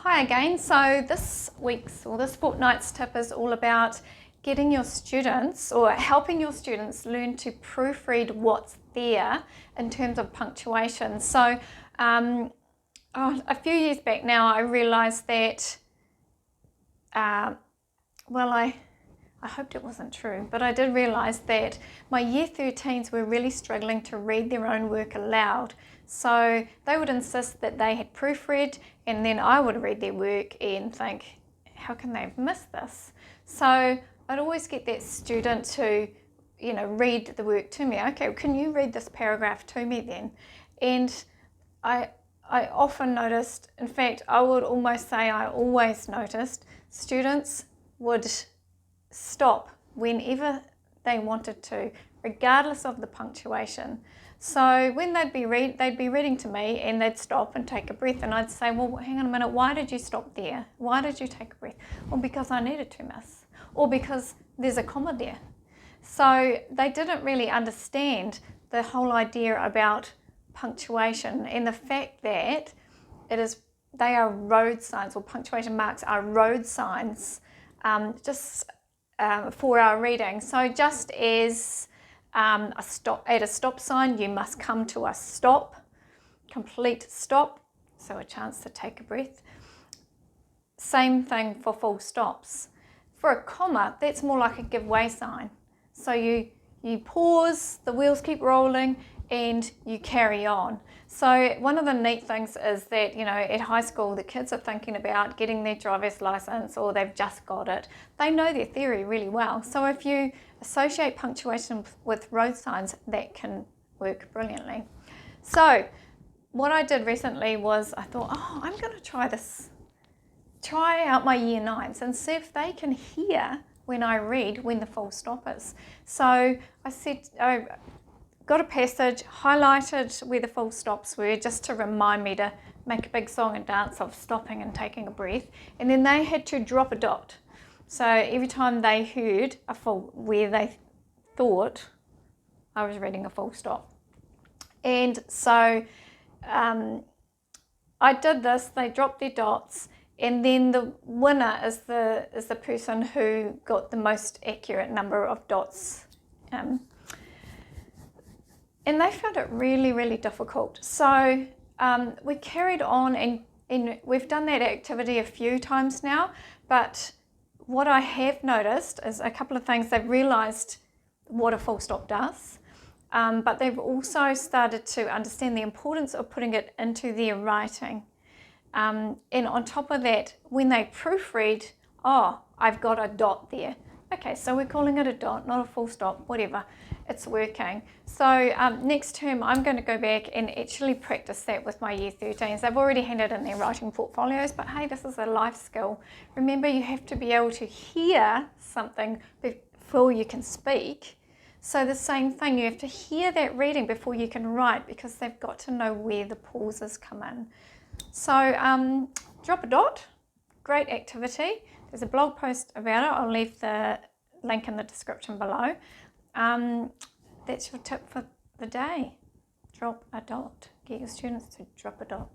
Hi again. So this fortnight's tip is all about getting your students or helping your students learn to proofread what's there in terms of punctuation. So a few years back now I realised that, I hoped it wasn't true, but I did realise that my year 13s were really struggling to read their own work aloud. So they would insist that they had proofread, and then I would read their work and think, how can they have missed this? So I'd always get that student to, read the work to me. Okay, can you read this paragraph to me then? And I often noticed, in fact, I would almost say I always noticed, students would stop whenever they wanted to, regardless of the punctuation. So when they'd be reading to me and they'd stop and take a breath, and I'd say, well, hang on a minute, why did you stop there? Why did you take a breath? Well, because I needed to, miss, or because there's a comma there. So they didn't really understand the whole idea about punctuation and the fact that they are road signs, or punctuation marks are road signs, for our reading. So just as at a stop sign, you must come to a stop, complete stop, so a chance to take a breath. Same thing for full stops. For a comma, that's more like a give way sign. So you pause, the wheels keep rolling, and you carry on. So one of the neat things is that, at high school, the kids are thinking about getting their driver's license, or they've just got it. They know their theory really well. So if you associate punctuation with road signs, that can work brilliantly. So what I did recently was I thought, I'm going to try out my year 9s and see if they can hear when I read when the full stop is. So I got a passage, highlighted where the full stops were, just to remind me to make a big song and dance of stopping and taking a breath. And then they had to drop a dot. So every time they heard where they thought I was reading a full stop. And so I did this, they dropped their dots, and then the winner is the person who got the most accurate number of dots. And they found it really, really difficult. So we carried on, and we've done that activity a few times now, but what I have noticed is a couple of things. They've realised what a full stop does, but they've also started to understand the importance of putting it into their writing. And on top of that, when they proofread, I've got a dot there. Okay, so we're calling it a dot, not a full stop, whatever. It's working. So next term, I'm going to go back and actually practice that with my year 13s. They've already handed in their writing portfolios, but hey, this is a life skill. Remember, you have to be able to hear something before you can speak. So the same thing, you have to hear that reading before you can write, because they've got to know where the pauses come in. So drop a dot, great activity. There's a blog post about it. I'll leave the link in the description below. That's your tip for the day. Drop a dot. Get your students to drop a dot.